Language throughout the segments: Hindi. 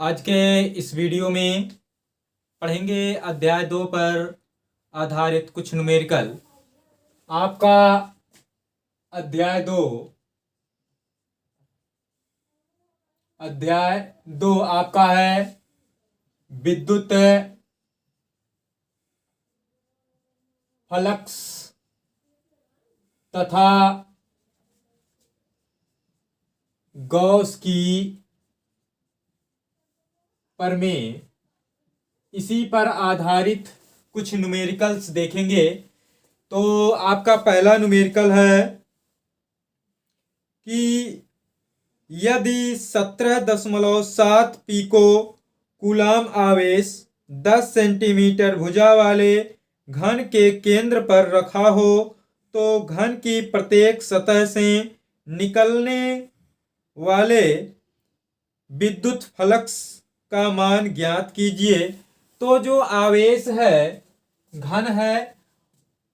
आज के इस वीडियो में पढ़ेंगे अध्याय 2 पर आधारित कुछ न्यूमेरिकल। आपका अध्याय 2 आपका है विद्युत फ्लक्स तथा गॉस की प्रमेय। इसी पर आधारित कुछ न्यूमेरिकल्स देखेंगे। तो आपका पहला न्यूमेरिकल है कि यदि 17.7 पिको कूलाम आवेश 10 सेंटीमीटर भुजा वाले घन के केंद्र पर रखा हो तो घन की प्रत्येक सतह से निकलने वाले विद्युत फ्लक्स का मान ज्ञात कीजिए। तो जो आवेश है घन है,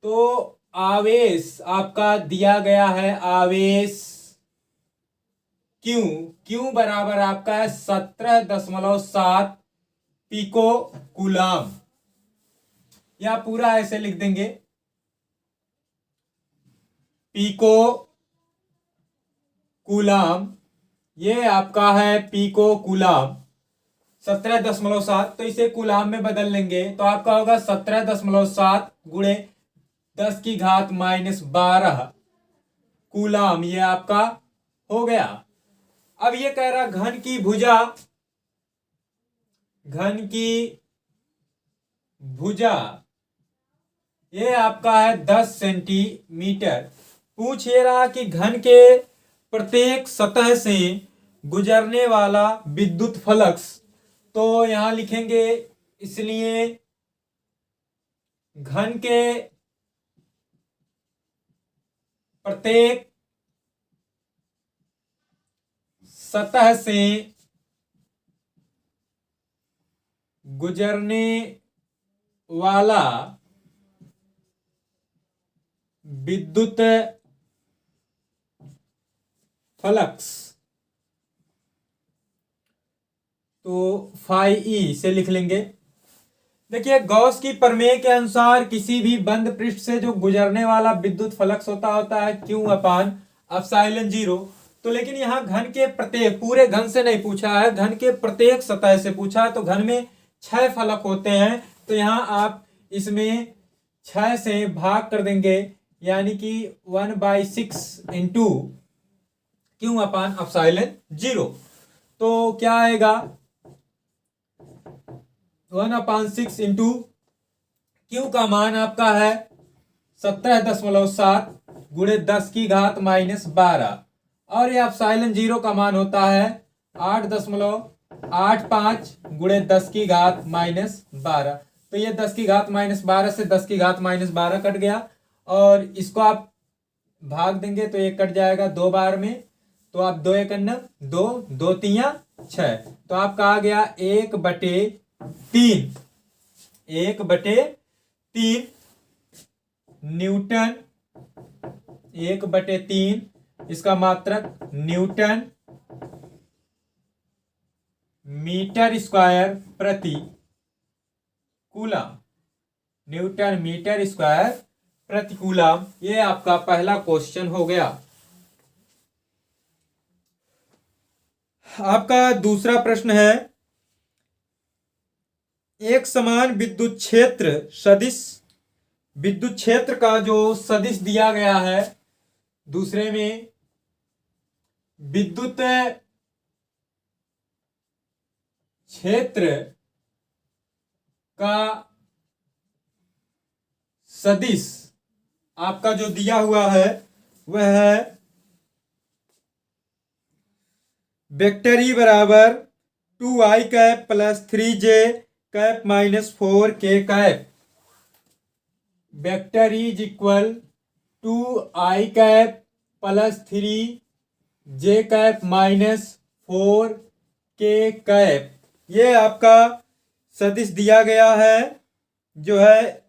तो आवेश आपका दिया गया है आवेश क्यू बराबर आपका है 17.7 पिको कूलाम। या पूरा ऐसे लिख देंगे पिको कूलाम। ये आपका है पिको कूलाम 17.7, तो इसे कूलाम में बदल लेंगे तो आपका होगा 17.7 गुणे 10 की घात -12 कूलाम। ये आपका हो गया। अब ये कह रहा घन की भुजा ये आपका है 10 सेंटीमीटर। पूछ ये रहा कि घन के प्रत्येक सतह से गुजरने वाला विद्युत फ्लक्स। तो यहां लिखेंगे, इसलिए घन के प्रत्येक सतह से गुजरने वाला विद्युत फ्लक्स तो फाई ई से लिख लेंगे। देखिए, गॉस की प्रमेय के अनुसार किसी भी बंद पृष्ठ से जो गुजरने वाला विद्युत फ्लक्स होता है Q/ε0। तो लेकिन यहाँ घन के प्रत्येक, पूरे घन से नहीं पूछा है, घन के प्रत्येक सतह से पूछा है। तो घन में 6 फलक होते हैं, तो यहाँ आप इसमें 6 से भाग कर देंगे, यानी कि 1/6 इंटू Q/ε0। तो क्या आएगा 1/6 इंटू Q का मान आपका है 17.7 गुणे 10 की घात -12, और ये ε0 का मान होता है 8.85 गुणे 10 की घात -12। तो ये 10 की घात -12 से 10 की घात -12 कट गया, और इसको आप भाग देंगे तो ये कट जाएगा 2 बार में। तो आप 2 × 2, 2 × 3 = 6। तो आपका आ गया 1/3 न्यूटन, 1/3 इसका मात्रक न्यूटन मीटर स्क्वायर प्रति कूलम। न्यूटन मीटर स्क्वायर प्रति कूलम। ये आपका पहला क्वेश्चन हो गया। आपका दूसरा प्रश्न है, एक समान विद्युत क्षेत्र का जो सदिश दिया गया है, दूसरे में विद्युत क्षेत्र का सदिश आपका जो दिया हुआ है वह है वेक्टर ई बराबर 2i cap plus 3j cap -4k cap. Vector E is equal 2i cap plus 3j cap -4k cap. ये आपका सदिश दिया गया है, जो है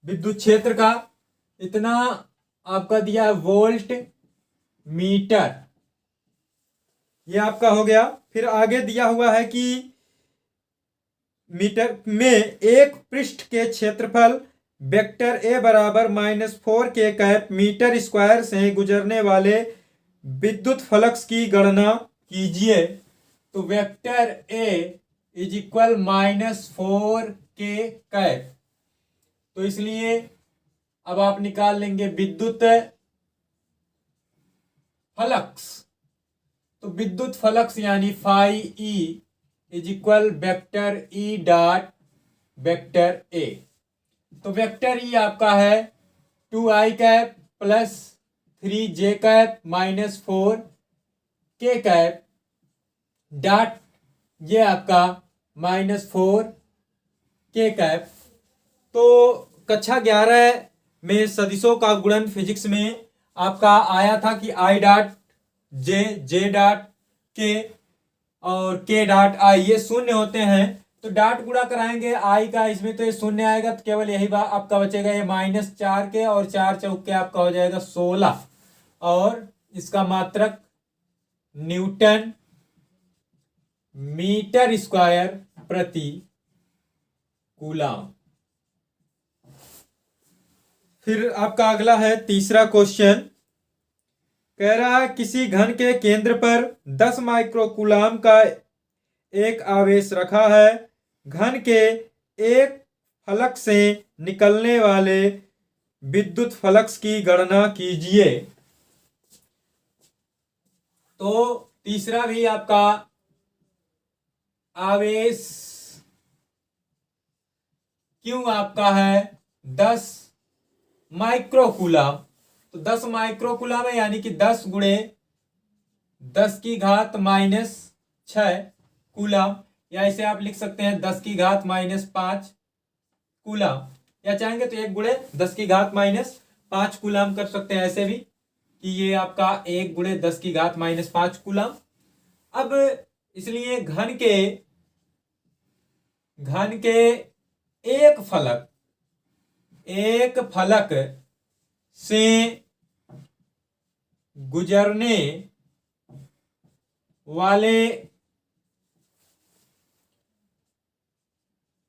विद्युत क्षेत्र का। इतना आपका दिया है वोल्ट मीटर। ये आपका हो गया। फिर आगे दिया हुआ है कि मीटर में एक पृष्ठ के क्षेत्रफल वेक्टर ए बराबर -4 के कैप मीटर स्क्वायर से गुजरने वाले विद्युत फ्लक्स की गणना कीजिए। तो वेक्टर ए इज इक्वल -4 के कैप, तो इसलिए अब आप निकाल लेंगे विद्युत फ्लक्स। तो विद्युत फ्लक्स यानी phi E is equal vector E dot vector A. तो वेक्टर ई आपका है 2i cap plus 3j cap -4 के कैप डॉट ये आपका -4 के कैप। तो कक्षा 11 में सदिशों का गुणन फिजिक्स में आपका आया था कि आई डॉट जे डॉट के और के डॉट आई ये शून्य होते हैं, तो डॉट गुणा कराएंगे आई का, इसमें तो ये शून्य आएगा, तो केवल यही बात आपका बचेगा, ये -4 के और 4 चौके आपका हो जाएगा 16 और इसका मात्रक न्यूटन मीटर स्क्वायर प्रति कूलम। फिर आपका अगला है तीसरा क्वेश्चन, कह रहा है किसी घन के केंद्र पर 10 माइक्रोकूलम का एक आवेश रखा है, घन के एक फलक से निकलने वाले विद्युत फ्लक्स की गणना कीजिए। तो तीसरा भी आपका आवेश क्यों आपका है 10 माइक्रोकूलम, तो 10 माइक्रोकूलम है यानी कि 10 गुणे 10 की घात -6 कूलम, या इसे आप लिख सकते हैं 10 की घात -5 कूलम, या चाहेंगे तो 1 गुणे 10 की घात -5 कूलम कर सकते हैं ऐसे भी, कि ये आपका 1 गुणे 10 की घात -5 कूलम। अब इसलिए घन के एक फलक से गुजरने वाले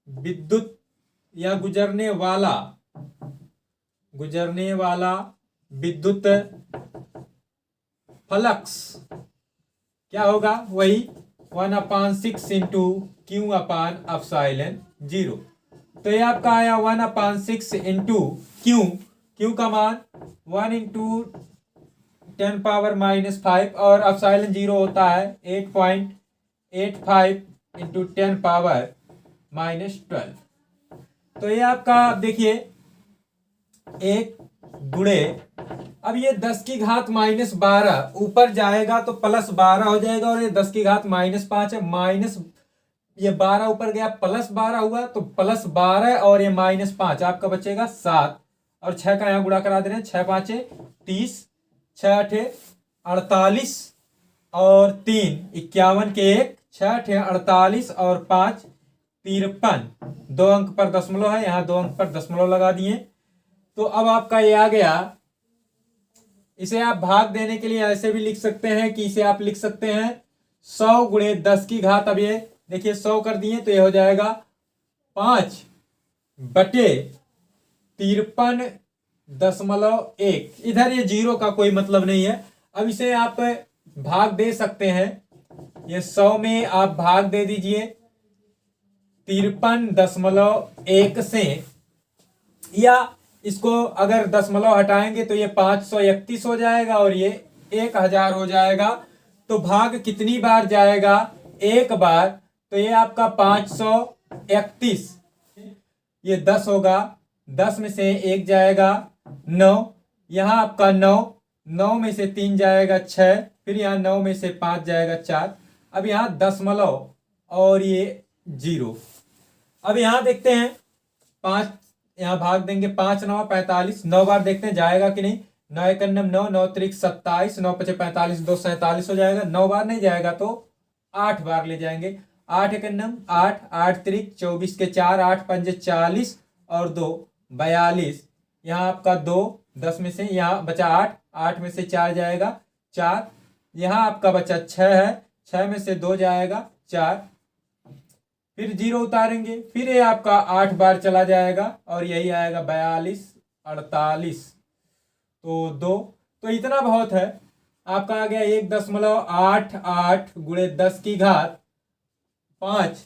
विद्युत या गुजरने वाला विद्युत फ्लक्स क्या होगा, वही 1/6 इंटू क्यू अपान एप्सिलॉन 0। तो ये आपका आया 1/6 इंटू क्यू का मान 1 इंटू 10⁻⁻5 और एप्सिलॉन 0 होता है 8.85 इंटू 10⁻⁻12। तो ये आपका देखिए 1 गुणे, अब ये 10 की घात -12 ऊपर जाएगा तो +12 हो जाएगा, और ये 10 की घात -5 है, ये 12 ऊपर गया +12 हुआ, तो +12 और ये -5 आपका बचेगा 7, और 6 का यहाँ गुणा करा दे रहे हैं, 6 5 30, 6 8 48 और 3 51 के 1, 6 8 48 और 5 53, 2 अंक पर दशमलव है, यहाँ 2 अंक पर दशमलव लगा दिए। तो अब आपका ये आ गया, इसे आप भाग देने के लिए ऐसे भी लिख सकते हैं कि इसे आप लिख सकते हैं 100 गुणे 10 की घात, अब ये देखिए 100 कर दिए तो ये हो जाएगा 5/53.1, इधर ये 0 का कोई मतलब नहीं है। अब इसे आप भाग दे सकते हैं, ये 100 में आप भाग दे दीजिए 53.1 से, या इसको अगर दशमलव हटाएंगे तो ये 531 हो जाएगा और ये 1000 हो जाएगा। तो भाग कितनी बार जाएगा, एक बार, तो ये आपका 531, ये 10 होगा, 10 में से 1 जाएगा 9, यहाँ आपका 9 में से 3 जाएगा 6, फिर यहाँ 9 में से 5 जाएगा 4, अब यहाँ दशमलव और ये 0। अब यहाँ देखते हैं 5, यहाँ भाग देंगे 5 9 45, 9 बार देखते हैं जाएगा कि नहीं, 9 1 9 9 3 27, 9 5 45, 2 47 हो जाएगा। 9 बार नहीं जाएगा तो 8 बार ले जाएंगे, 8 1 8, 8 3 24 के 4, 8 5 40 और 2 42, यहाँ आपका 2 10 में से यहाँ बचा 8, 8 में से 4 जाएगा 4, यहाँ आपका बचा 6 है, 6 में से 2 जाएगा 4, फिर 0 उतारेंगे, फिर ये आपका 8 बार चला जाएगा और यही आएगा 42, 48, तो 2। तो इतना बहुत है आपका आ गया 1.88 गुणे 10 की घात 5,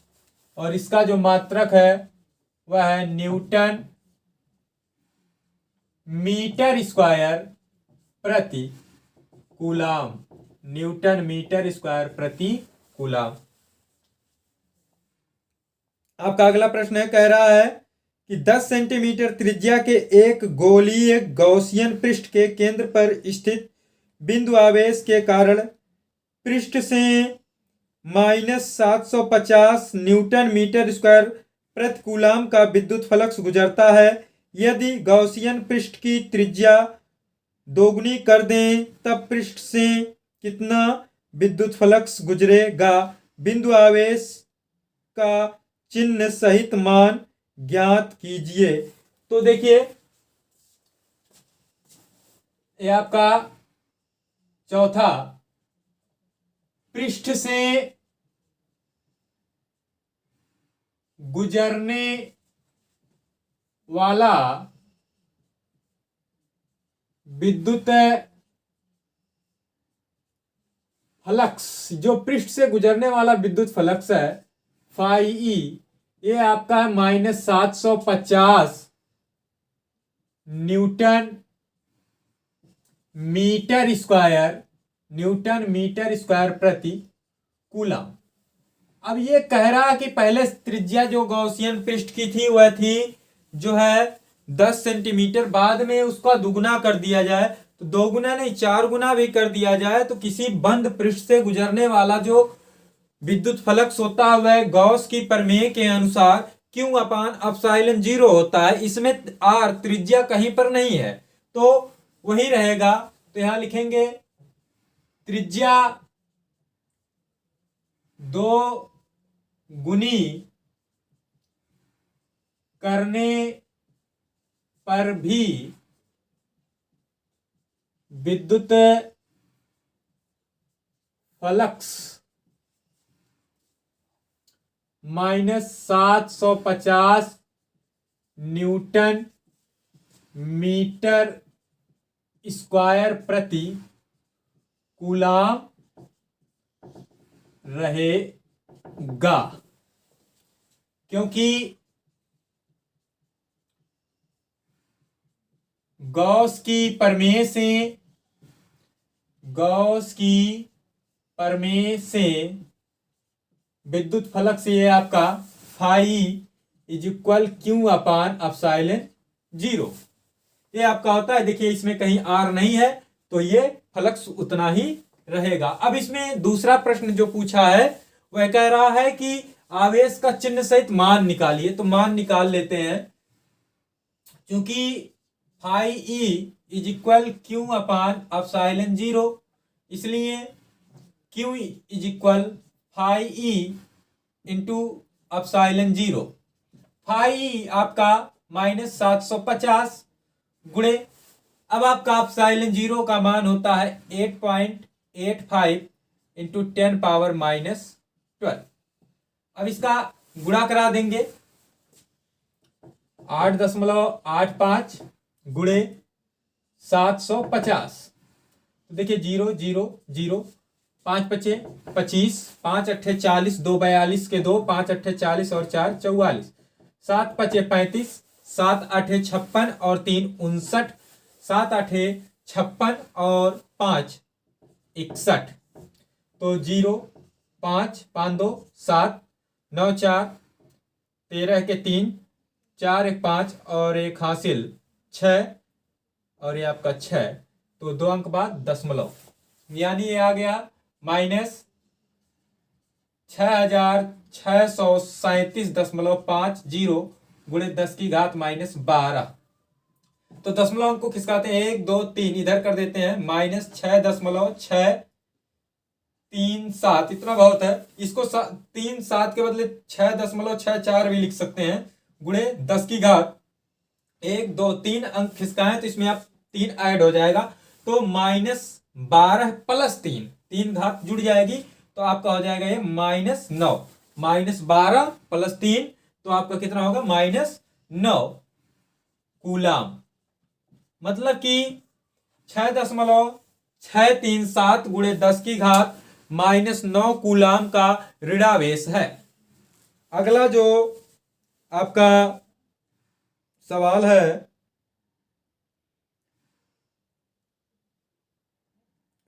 और इसका जो मात्रक है वह है न्यूटन मीटर स्क्वायर प्रति कूलाम, न्यूटन मीटर स्क्वायर प्रति कूलाम। आपका अगला प्रश्न है, कह रहा है कि 10 सेंटीमीटर त्रिज्या के एक गोलीय गॉसियन पृष्ठ के केंद्र पर स्थित बिंदु आवेश के कारण पृष्ठ से -750 न्यूटन मीटर स्क्वायर प्रति कूलाम का विद्युत फ्लक्स गुजरता है। यदि गॉसियन पृष्ठ की त्रिज्या दोगुनी कर दें तब पृष्ठ से कितना विद्युत फ्लक्स गुजरेगा। बिंदु आवेश का चिन्ह सहित मान ज्ञात कीजिए। तो देखिए ये आपका चौथा, पृष्ठ से गुजरने वाला विद्युत फ्लक्स, जो पृष्ठ से गुजरने वाला विद्युत फ्लक्स है फाई ई, ये आपका है -750 newton metre square, newton metre square प्रति कूलम। अब ये कह रहा कि पहले त्रिज्या जो गॉसियन पृष्ठ की थी वह थी जो है 10 सेंटीमीटर, बाद में उसका दुगुना कर दिया जाए, तो 2 गुना नहीं 4 गुना भी कर दिया जाए, तो किसी बंद पृष्ठ से गुजरने वाला जो विद्युत फ्लक्स होता है वह गॉस की प्रमेय के अनुसार Q अपान एप्सिलॉन 0 होता है। इसमें r त्रिज्या कहीं पर नहीं है तो वही रहेगा। तो यहां लिखेंगे त्रिज्या 2 गुनी करने पर भी विद्युत फ्लक्स -750 न्यूटन मीटर स्क्वायर प्रति कूलम रहेगा, क्योंकि गॉस की प्रमेय से विद्युत फ्लक्स ये आपका phi is equal Q upon epsilon 0 ये आपका होता है। देखिए इसमें कहीं r नहीं है तो ये फ्लक्स उतना ही रहेगा। अब इसमें दूसरा प्रश्न जो पूछा है वह कह रहा है कि आवेश का चिन्ह सहित मान निकालिए। तो मान निकाल लेते हैं, क्योंकि phi E is equal Q upon epsilon 0, इसलिए Q is equal phi E into epsilon 0। Phi E आपका -750 गुणे, अब आपका एप्सिलॉन 0 का मान होता है 8.85 इंटू 10 पावर -12। अब इसका गुणा करा देंगे, 8.85 गुणे 750। तो देखिए 0 0 0, 5 पचे 25, 5 अट्ठे 40, 2 42 के 2, 5 अट्ठे 40 और 4 44, 7 पचे 35, 7 आठे 56 और 3 59, 7 आठे 56 और 5 61। तो 0 5 5 2 7 9 4 13 के 3 4 1 5 और एक हासिल 6 और ये आपका 6, तो 2 अंक बाद दशमलव, यानी ये आ गया -6637.50 गुणे 10 की घात -12। तो दशमलव अंक को खिसकाते हैं, 1 2 3 इधर कर देते हैं, -6.637, इतना बहुत है। इसको 3 7 के बदले 6.64 भी लिख सकते हैं, गुणे 10 की घात 1 2 3 अंक खिसकाएं तो इसमें आप 3 ऐड हो जाएगा, तो -12 + 3 3 घात जुड़ जाएगी तो आपका हो जाएगा ये -9, -12 + 3 तो आपका कितना होगा -9 कूलाम। मतलब कि 6.637 × 10⁻⁻9 कूलाम का ऋणावेश है। अगला जो आपका सवाल है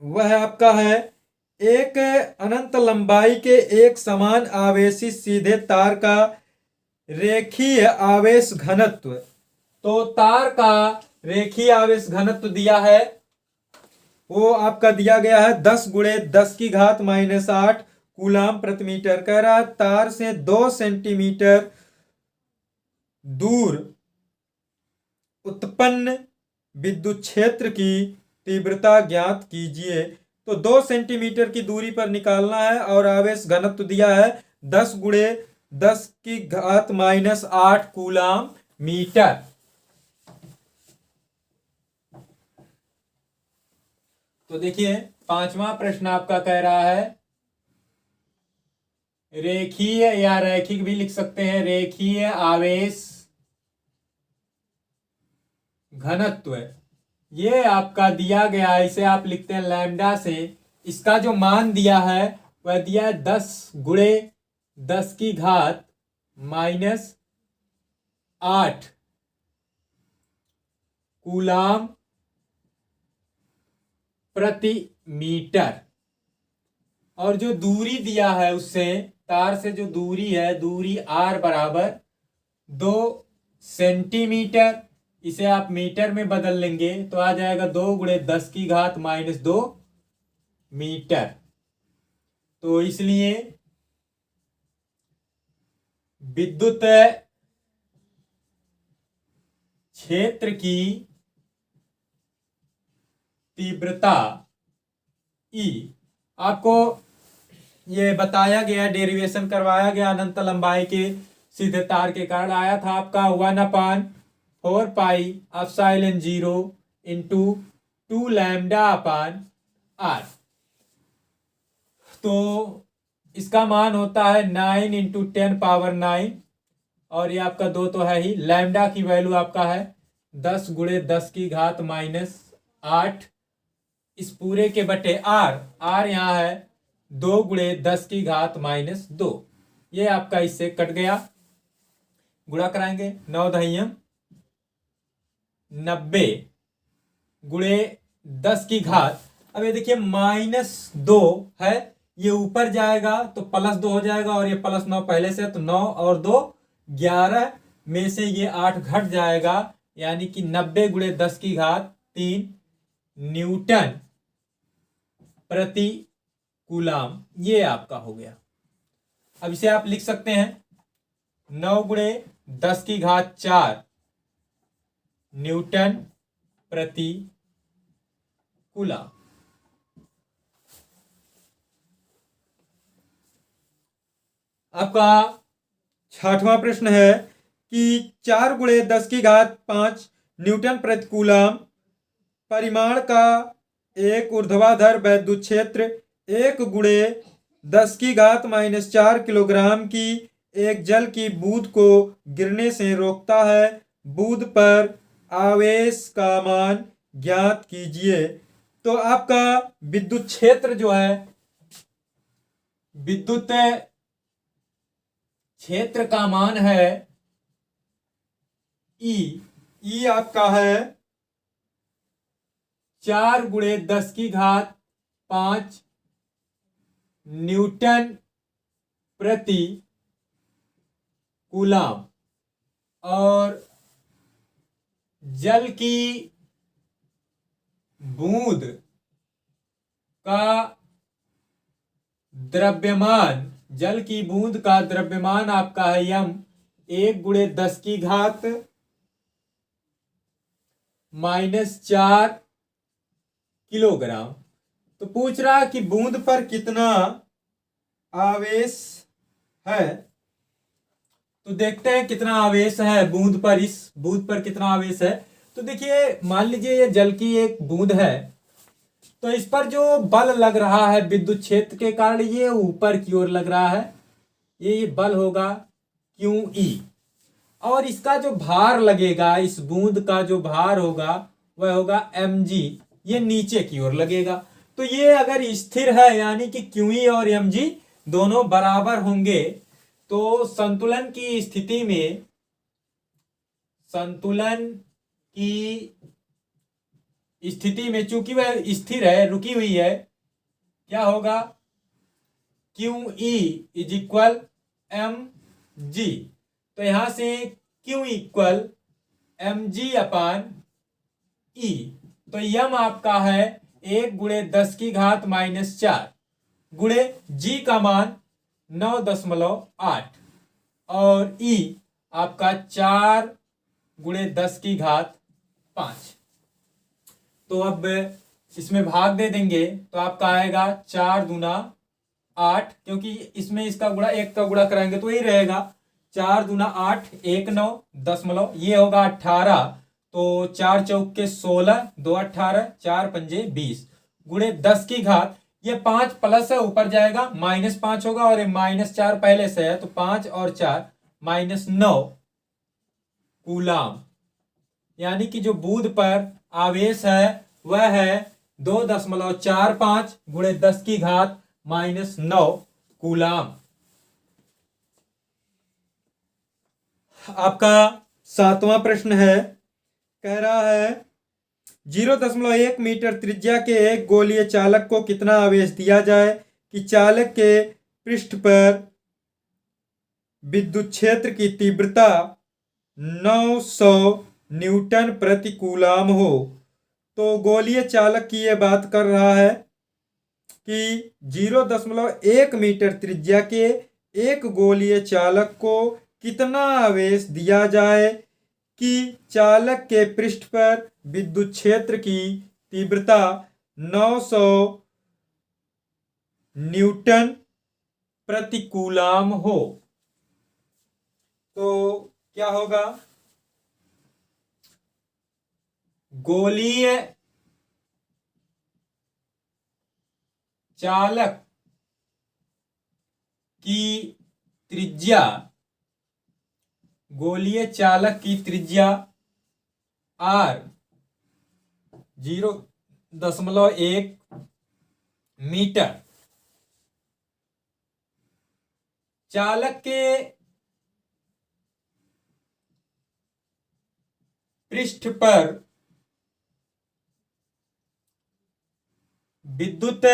वह आपका है, एक अनंत लंबाई के एक समान आवेशित सीधे तार का रेखीय आवेश घनत्व। तो तार का रेखीय आवेश घनत्व दिया है, वो आपका दिया गया है 10 × 10⁻⁻8 कूलाम प्रति मीटर। कह रहा है तार से 2 सेंटीमीटर दूर उत्पन्न विद्युत क्षेत्र की तीव्रता ज्ञात कीजिए। तो 2 सेंटीमीटर की दूरी पर निकालना है और आवेश घनत्व दिया है 10 × 10⁻⁸ कूलाम मीटर। तो देखिए 5वां प्रश्न आपका कह रहा है, रेखीय या रैखिक भी लिख सकते हैं, रेखीय आवेश घनत्व ये आपका दिया गया है, इसे आप लिखते हैं लैम्डा से। इसका जो मान दिया है वह दिया है 10 × 10⁻⁸ कूलाम प्रति मीटर। और जो दूरी दिया है उससे, तार से जो दूरी है, दूरी r बराबर 2 सेंटीमीटर। इसे आप मीटर में बदल लेंगे तो आ जाएगा 2 × 10⁻⁻2 मीटर। तो इसलिए विद्युत क्षेत्र की तीव्रता E आपको ये बताया गया, डेरिवेशन करवाया गया अनंत लंबाई के सीधे तार के कारण आया था आपका 1/4πε0 × 2λ/r। तो इसका मान होता है 9 × 10⁻9 और ये आपका 2 तो है ही। लैम्डा की वैल्यू आपका है 10 × 10⁻⁸ इस पूरे के बटे r यहाँ है 2 × 10⁻⁻2। ये आपका इससे कट गया, गुणा कराएंगे 9 दहियम 90 × 10⁻। अब ये देखिए -2 है, ये ऊपर जाएगा तो +2 हो जाएगा और ये +9 पहले से, तो 9 और 2 11 में से ये 8 घट जाएगा, यानी कि 90 × 10⁻³ न्यूटन प्रति कूलाम। ये आपका हो गया। अब इसे आप लिख सकते हैं 9 × 10⁻⁴ न्यूटन प्रति कूलाम। आपका 6वां प्रश्न है कि 4 × 10⁵ न्यूटन प्रति कूलाम परिमाण का एक ऊर्ध्वाधर वैद्युत क्षेत्र 1 × 10⁻⁻4 किलोग्राम की एक जल की बूंद को गिरने से रोकता है। बूंद पर आवेश का मान ज्ञात कीजिए। तो आपका विद्युत क्षेत्र जो है, विद्युत क्षेत्र का मान है ई आपका है 4 × 10⁵ न्यूटन प्रति कूलाम। और जल की बूंद का द्रव्यमान, जल की बूंद का द्रव्यमान आपका है m 1 × 10⁻⁻4 किलोग्राम। तो पूछ रहा है कि बूंद पर कितना आवेश है। तो देखते हैं कितना आवेश है बूंद पर, इस बूंद पर कितना आवेश है। तो देखिए मान लीजिए ये जल की एक बूंद है तो इस पर जो बल लग रहा है विद्युत क्षेत्र के कारण, ये ऊपर की ओर लग रहा है, ये बल होगा QE। और इसका जो भार लगेगा, इस बूंद का जो भार होगा वह होगा mg, ये नीचे की ओर लगेगा। तो ये अगर स्थिर है यानी कि QE और mg दोनों बराबर होंगे, तो संतुलन की स्थिति में, संतुलन की स्थिति में चूंकि वह स्थिर है, रुकी हुई है, क्या होगा, QE इज इक्वल mg। तो यहां से Q इक्वल mg अपान E। तो m आपका है 1 × 10⁻⁴ गुणे g का मान 9.8 और E आपका 4 × 10⁵ तो अब इसमें भाग दे देंगे तो आपका आएगा 4 दूना 8, क्योंकि इसमें इसका गुणा, एक का गुणा कराएंगे तो यही रहेगा, 4 दूना 8, 1 9 दशमलव, ये होगा 18। तो 4 चौके 16, 2 18, 4 पंजे 20 गुणे 10⁻, ये 5 प्लस है ऊपर जाएगा -5 होगा, और ये -4 पहले से है, तो 5 और 4 -9 कूलाम। यानी कि जो बूंद पर आवेश है वह है 2.45 गुणे 10⁻⁻9 कूलाम। आपका 7वां प्रश्न है, कह रहा है 0.1 मीटर त्रिज्या के एक गोलीय चालक को कितना आवेश दिया जाए कि चालक के पृष्ठ पर विद्युत क्षेत्र की तीव्रता 900 न्यूटन प्रति कूलाम हो। तो गोलीय चालक की यह बात कर रहा है कि 0.1 मीटर त्रिज्या के एक गोलीय चालक को कितना आवेश दिया जाए कि चालक के पृष्ठ पर विद्युत क्षेत्र की तीव्रता 900 न्यूटन प्रति कूलाम हो। तो क्या होगा, गोलीय चालक की त्रिज्या, गोलीय चालक की त्रिज्या r 0.1 मीटर, चालक के पृष्ठ पर विद्युत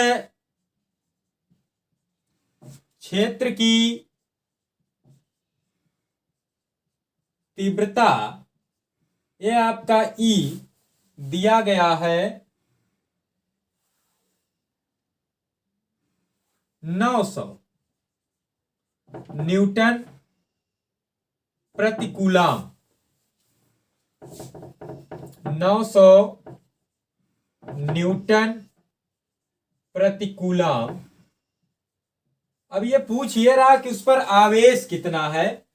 क्षेत्र की तीव्रता, यह आपका E दिया गया है 900 न्यूटन प्रति कूलाम, 900 न्यूटन प्रति कूलाम। अब ये पूछ ये रहा कि उस पर आवेश कितना है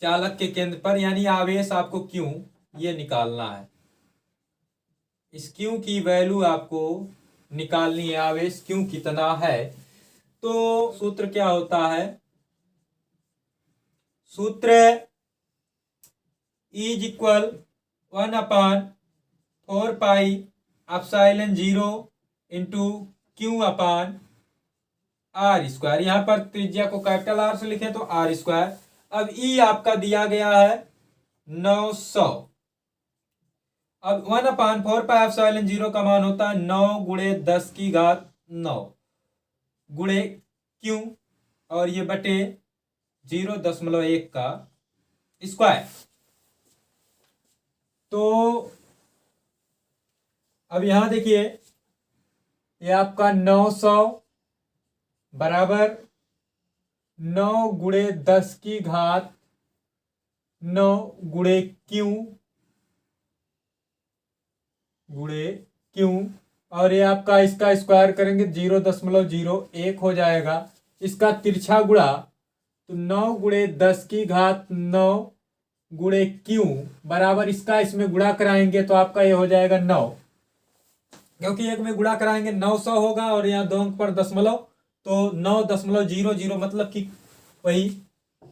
चालक के केंद्र पर, यानी आवेश आपको Q ये निकालना है। इस Q की वैल्यू आपको निकालनी है, आवेश Q कितना है। तो सूत्र क्या होता है, सूत्र E is equal 1/4πε0 into Q upon R square. यहां पर त्रिज्या को कैपिटल R से लिखे तो R स्क्वायर। अब E आपका दिया गया है 900। अब 1/4πε0 का मान होता है 9 × 10⁹ गुणे Q, और ये बटे 0.1 का स्क्वायर। तो अब यहां देखिए, ये आपका 900 बराबर 9 × 10⁹ गुणे Q, और ये आपका इसका स्क्वायर करेंगे 0.01 हो जाएगा। इसका तिरछा गुणा तो 9 × 10⁹ गुणे Q बराबर इसका इसमें गुणा कराएंगे तो आपका ये हो जाएगा 9। क्योंकि एक में गुणा कराएंगे 900 होगा और यहाँ 2 अंक पर दशमलव, तो 9.00 मतलब कि वही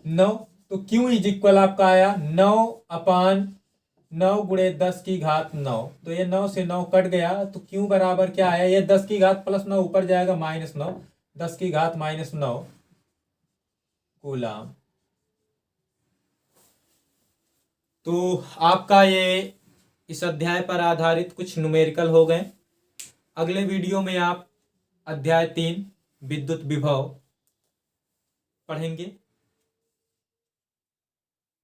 9। तो Q इज इक्वल आपका आया 9/9 × 10⁻৯। तो ये 9 से 9 कट गया, तो Q बराबर क्या आया, ये 10 की घात प्लस 9 ऊपर जाएगा -9, 10 की घात -9 कूलम। तो आपका ये इस अध्याय पर आधारित कुछ न्यूमेरिकल हो गए। अगले वीडियो में आप अध्याय 3 विद्युत विभव पढ़ेंगे।